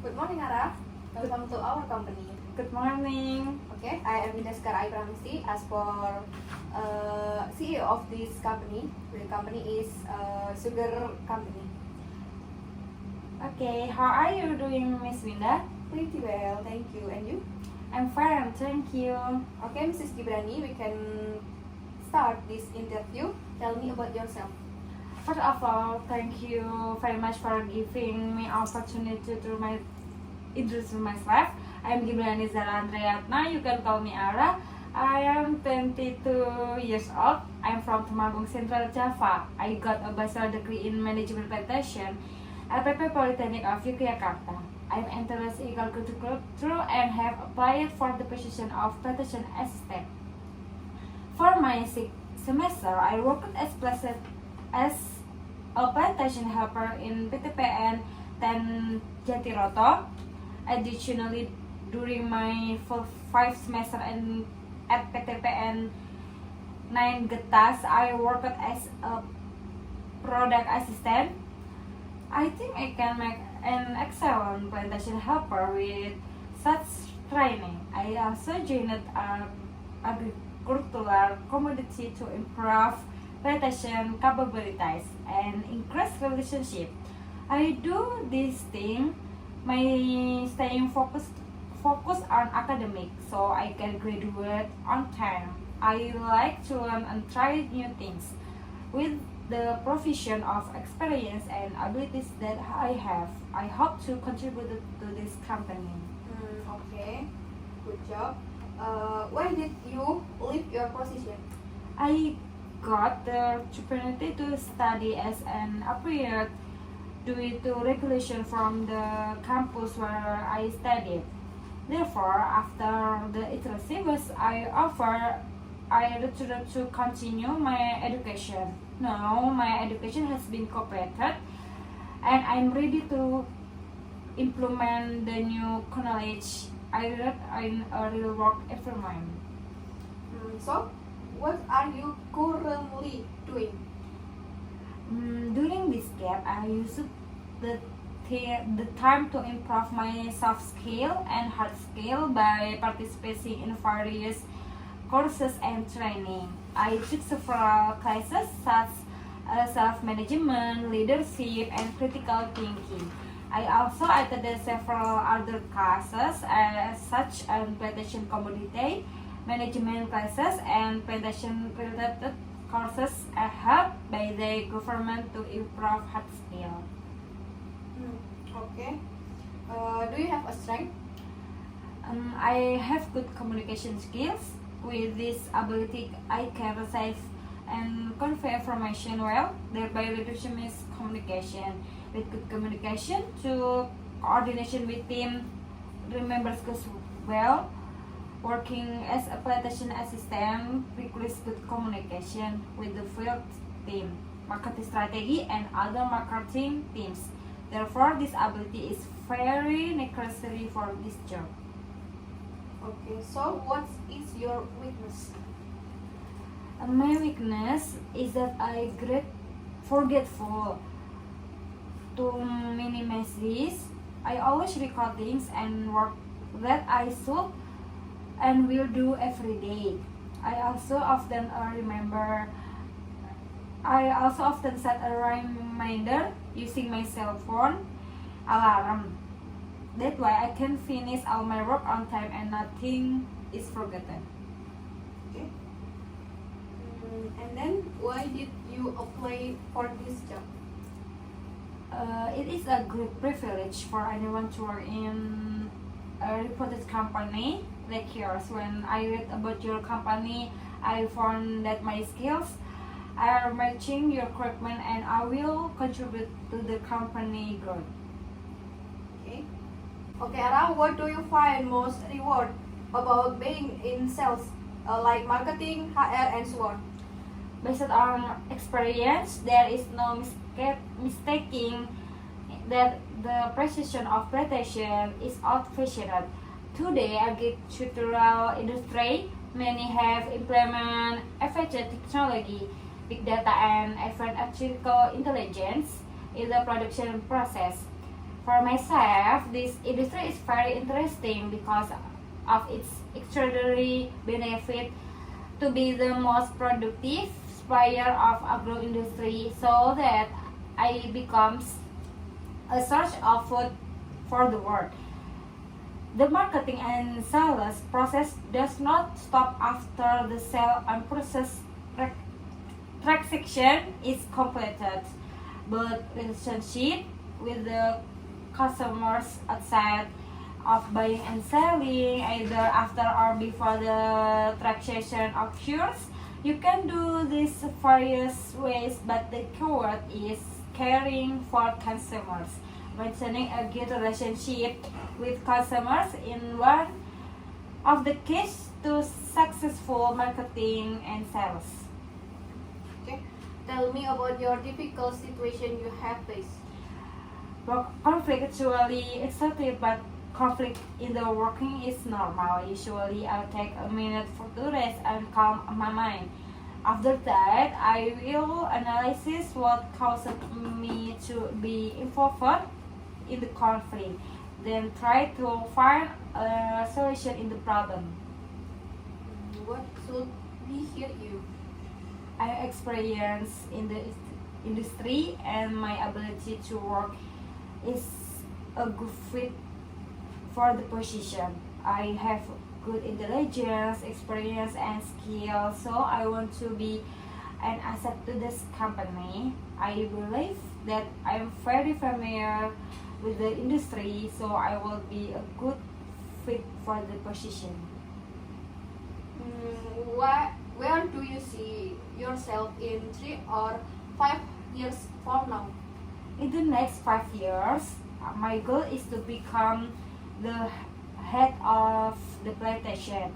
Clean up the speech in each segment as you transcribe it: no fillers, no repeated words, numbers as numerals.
Good morning, Ara. Welcome to our company. Good morning. Okay, I am Gibrani as for CEO of this company. The company is sugar company. Okay, how are you doing, Miss Winda? Pretty well, thank you. And you? I'm fine, thank you. Okay, Mrs. Gibrani, we can start this interview. Tell me about yourself. First of all, thank you very much for giving me opportunity to introduce myself. I'm Gibrani Zahra. You can call me Ara. I am 22 years old. I'm from Temanggung, Central Java. I got a bachelor degree in management plantation at PP Polytechnic of Yogyakarta. I'm interested in agriculture and have applied for the position of plantation assistant. For my sixth semester, I worked as a plantation helper in PTPN 10 Jatiroto. Additionally, during my full 5 semester at PTPN 9 Getas, I worked as a product assistant. I think I can make an excellent plantation helper with such training. I also joined an agricultural community to improve plantation capabilities and increase relationship. I do this thing my staying focused on academic so I can graduate on time. I like to learn and try new things. With the provision of experience and abilities that I have, I hope to contribute to this company. Okay, good job. Why did you leave your position? I got the opportunity to study as an appropriate due to regulation from the campus where I studied. Therefore, after the internship I returned to continue my education. Now my education has been completed and I'm ready to implement the new knowledge I read in a real work environment. So, what are you currently doing? During this gap, I used the time to improve my soft skill and hard skill by participating in various courses and training. I took several classes such as self-management, leadership, and critical thinking. I also attended several other classes such as plantation commodity, management classes, and plantation-related courses helped by the government to improve hard skill. Okay. Do you have a strength? I have good communication skills. With this ability, I can receive and convey information well, thereby reducing miscommunication. With good communication to coordination with team, remember skills well. Working as a plantation assistant requires good communication with the field team, marketing strategy, and other marketing teams. Therefore, this ability is very necessary for this job. Okay, so what is your weakness? My weakness is that I get forgetful. To minimize this, I always record things and work that I should and will do every day. I also often set a reminder using my cell phone alarm. That way I can finish all my work on time and nothing is forgotten. Okay. And then why did you apply for this job? It is a great privilege for anyone to work in a reputed company like yours. When I read about your company, I found that my skills are matching your requirement and I will contribute to the company growth. Okay. Okay, Ara, what do you find most reward about being in sales, like marketing, HR, and so on? Based on experience, there is no mistaking that the precision of plantation is old-fashioned. Today, agricultural industry many have implemented advanced technology, big data, and advanced artificial intelligence in the production process. For myself, this industry is very interesting because of its extraordinary benefit to be the most productive supplier of agro industry, so that I becomes a source of food for the world. The marketing and sales process does not stop after the sale and process transaction is completed, but relationship with the customers outside of buying and selling, either after or before the transaction occurs. You can do this various ways, but the keyword is caring for consumers. Maintaining a good relationship with customers in one of the keys to successful marketing and sales. Okay. Tell me about your difficult situation you have faced. Work conflict actually exciting, but conflict in the working is normal. Usually I'll take a minute to rest and calm my mind. After that, I will analyze what caused me to be involved in the conflict, then try to find a solution in the problem. What should we hear you? I experience in the industry and my ability to work is a good fit for the position. I have good intelligence, experience, and skill, so I want to be an asset to this company. I believe that I am very familiar with the industry, so I will be a good fit for the position. Where do you see yourself in 3 or 5 years from now? In the next 5 years, my goal is to become the head of the plantation.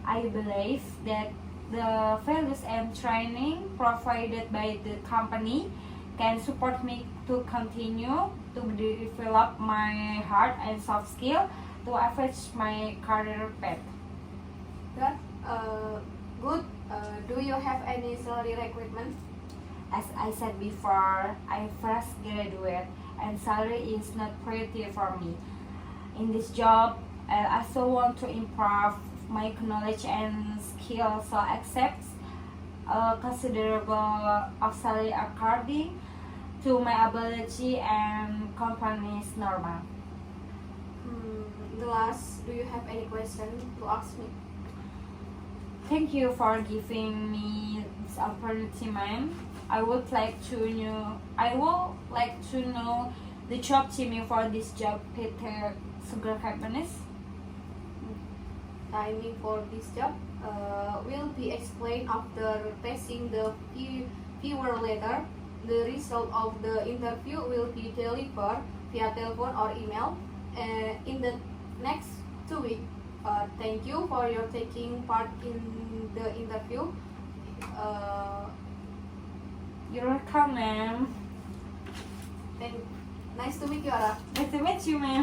I believe that the values and training provided by the company can support me to continue to develop my hard and soft skill to advance my career path. That good. Do you have any salary requirement? As I said before, I first graduate and salary is not priority for me. In this job, I also want to improve my knowledge and skills, so accept a considerable of salary according to my ability and company's normal. The last, do you have any question to ask me? Thank you for giving me this opportunity, ma'am. I would like to know the job timing for this job Peter Sugar Happiness. Timing for this job will be explained after passing the viewer letter. The result of the interview will be delivered via telephone or email in the next 2 weeks. Thank you for your taking part in the interview. You're welcome, ma'am. And nice to meet you, Ara. Nice to meet you, ma'am.